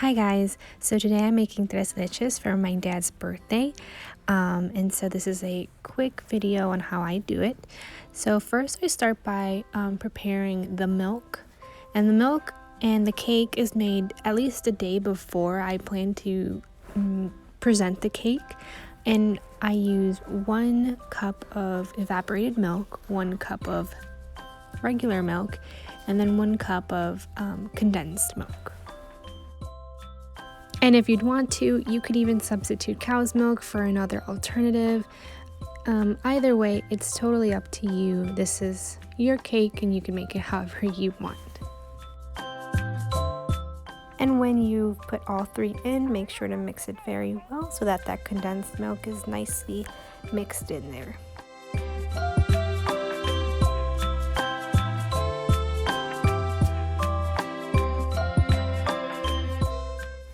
Hi guys, so today I'm making leches for my dad's birthday, and so this is a quick video on how I do it. So first I start by preparing the milk, and the cake is made at least a day before I plan to present the cake, and I use 1 cup of evaporated milk, 1 cup of regular milk, and then 1 cup of condensed milk. And if you'd want to, you could even substitute cow's milk for another alternative. Either way, it's totally up to you. This is your cake and you can make it however you want. And when you've put all 3 in, make sure to mix it very well so that condensed milk is nicely mixed in there.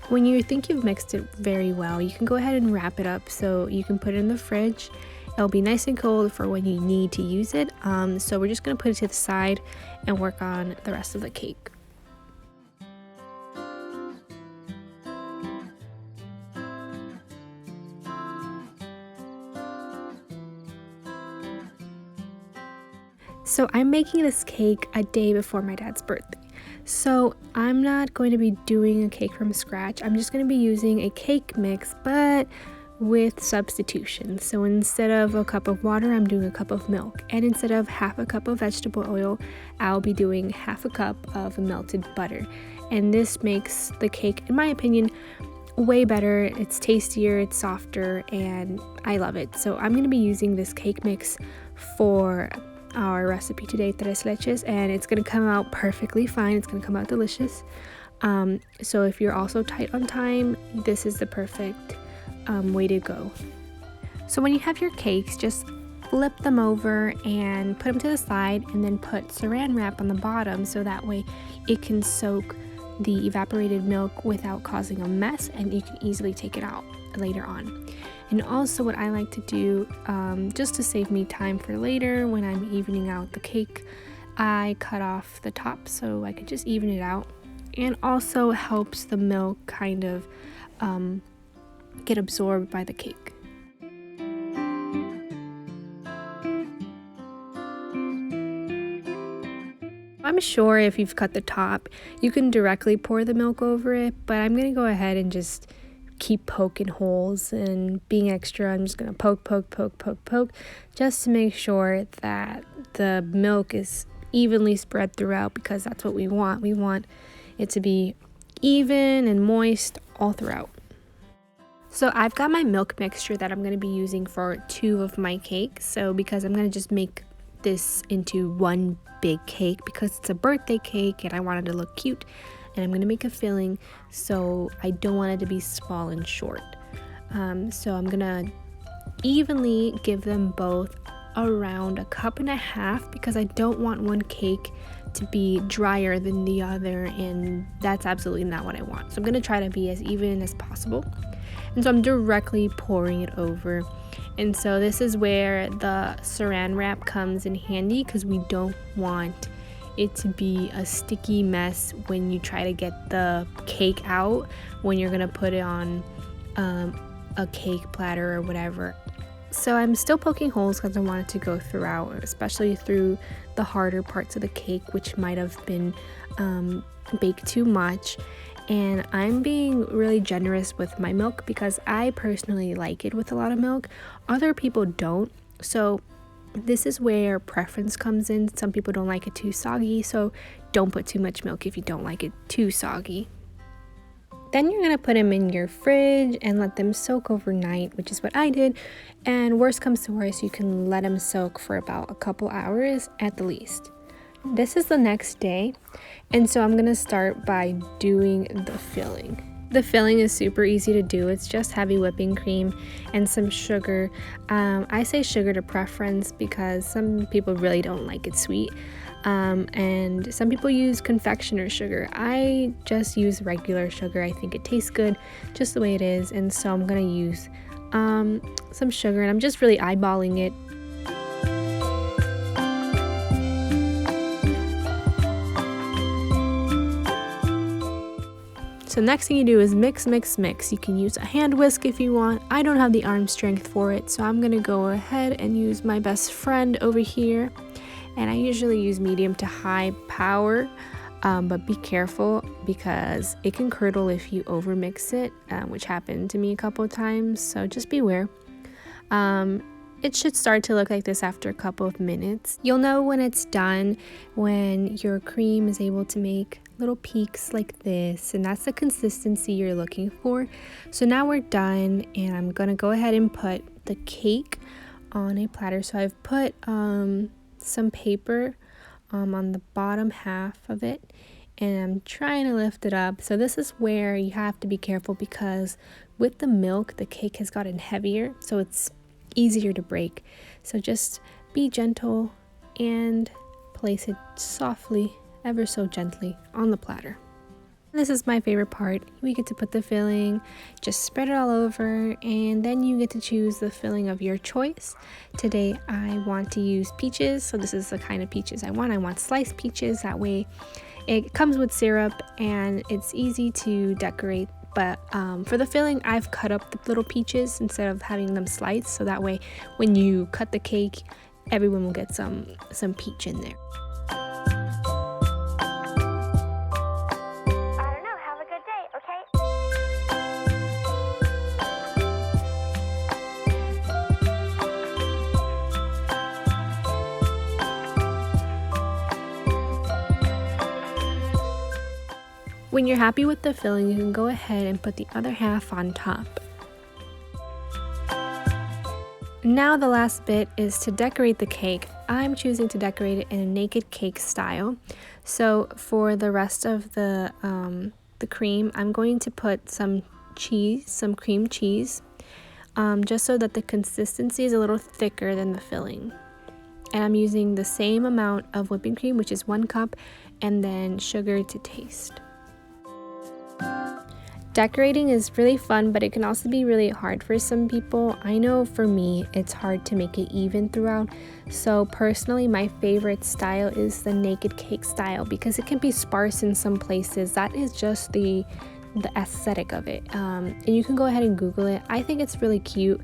When you think you've mixed it very well, you can go ahead and wrap it up so you can put it in the fridge. It'll be nice and cold for when you need to use it. So we're just going to put it to the side and work on the rest of the cake. So I'm making this cake a day before my dad's birthday. So I'm not going to be doing a cake from scratch. I'm just going to be using a cake mix, but with substitution. So instead of a cup of water, I'm doing a cup of milk. And instead of half a cup of vegetable oil, I'll be doing half a cup of melted butter. And this makes the cake, in my opinion, way better. It's tastier, it's softer, and I love it. So I'm going to be using this cake mix for our recipe today, leches, and it's going to come out perfectly fine. It's going to come out delicious. So if you're also tight on time, this is the perfect way to go. So when you have your cakes, just flip them over and put them to the side, and then put saran wrap on the bottom so that way it can soak the evaporated milk without causing a mess, and you can easily take it out later on. And also what I like to do, just to save me time for later when I'm evening out the cake, I cut off the top so I could just even it out, and also helps the milk kind of get absorbed by the cake. I'm sure if you've cut the top, you can directly pour the milk over it, but I'm going to go ahead and just keep poking holes and being extra. I'm just going to poke just to make sure that the milk is evenly spread throughout, because that's what we want. We want it to be even and moist all throughout. So I've got my milk mixture that I'm going to be using for 2 of my cakes. So because I'm going to just make this into 1 big cake because it's a birthday cake and I wanted to look cute, and I'm going to make a filling, so I don't want it to be small and short. So I'm going to evenly give them both around 1.5 cups because I don't want one cake to be drier than the other, and that's absolutely not what I want. So I'm going to try to be as even as possible. And so I'm directly pouring it over. And so this is where the saran wrap comes in handy, because we don't want it to be a sticky mess when you try to get the cake out when you're gonna put it on a cake platter or whatever. So I'm still poking holes because I want it to go throughout, especially through the harder parts of the cake, which might have been baked too much. And I'm being really generous with my milk because I personally like it with a lot of milk. Other people don't. So this is where preference comes in. Some people don't like it too soggy, so don't put too much milk if you don't like it too soggy. Then you're going to put them in your fridge and let them soak overnight, which is what I did. And worst comes to worst, you can let them soak for about a couple hours at the least. This is the next day, and so I'm going to start by doing the filling. The filling is super easy to do. It's just heavy whipping cream and some sugar. I say sugar to preference because some people really don't like it sweet. And some people use confectioner's sugar. I just use regular sugar. I think it tastes good just the way it is. And so I'm going to use some sugar, and I'm just really eyeballing it. So next thing you do is mix, mix, mix. You can use a hand whisk if you want. I don't have the arm strength for it, so I'm gonna go ahead and use my best friend over here. And I usually use medium to high power, but be careful because it can curdle if you overmix it, which happened to me a couple of times, so just beware. It should start to look like this after a couple of minutes. You'll know when it's done when your cream is able to make little peaks like this, and that's the consistency you're looking for. So now we're done, and I'm gonna go ahead and put the cake on a platter. So I've put some paper on the bottom half of it, and I'm trying to lift it up. So this is where you have to be careful because with the milk the cake has gotten heavier, so it's easier to break. So just be gentle and place it softly, ever so gently, on the platter. This is my favorite part. We get to put the filling, just spread it all over, and then you get to choose the filling of your choice. Today I want to use peaches, so this is the kind of peaches I want. I want sliced peaches, that way it comes with syrup and it's easy to decorate. But for the filling, I've cut up the little peaches instead of having them sliced, so that way when you cut the cake, everyone will get some peach in there. When you're happy with the filling, you can go ahead and put the other half on top. Now the last bit is to decorate the cake. I'm choosing to decorate it in a naked cake style. So for the rest of the cream, I'm going to put some cheese, some cream cheese, just so that the consistency is a little thicker than the filling. And I'm using the same amount of whipping cream, which is 1 cup, and then sugar to taste. Decorating is really fun, but it can also be really hard for some people. I know for me, it's hard to make it even throughout. So personally, my favorite style is the naked cake style because it can be sparse in some places. That is just the aesthetic of it. And you can go ahead and Google it. I think it's really cute.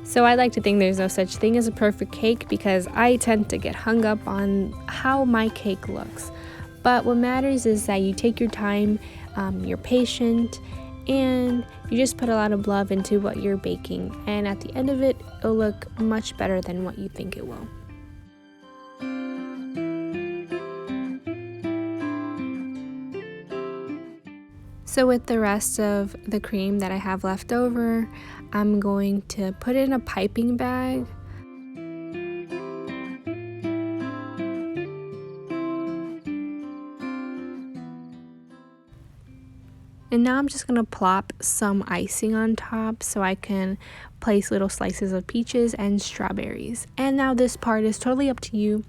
So I like to think there's no such thing as a perfect cake because I tend to get hung up on how my cake looks. But what matters is that you take your time, you're patient, and you just put a lot of love into what you're baking. And at the end of it, it'll look much better than what you think it will. So with the rest of the cream that I have left over, I'm going to put it in a piping bag. And now I'm just going to plop some icing on top so I can place little slices of peaches and strawberries. And now this part is totally up to you.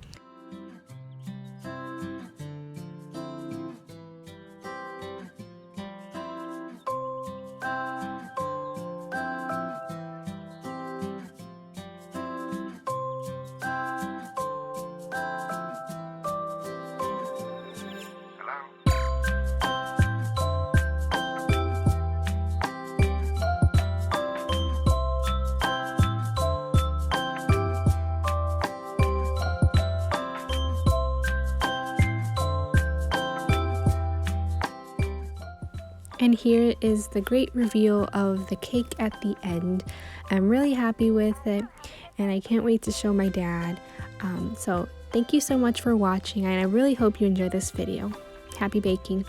And here is the great reveal of the cake at the end. I'm really happy with it and I can't wait to show my dad. So thank you so much for watching and I really hope you enjoy this video. Happy baking!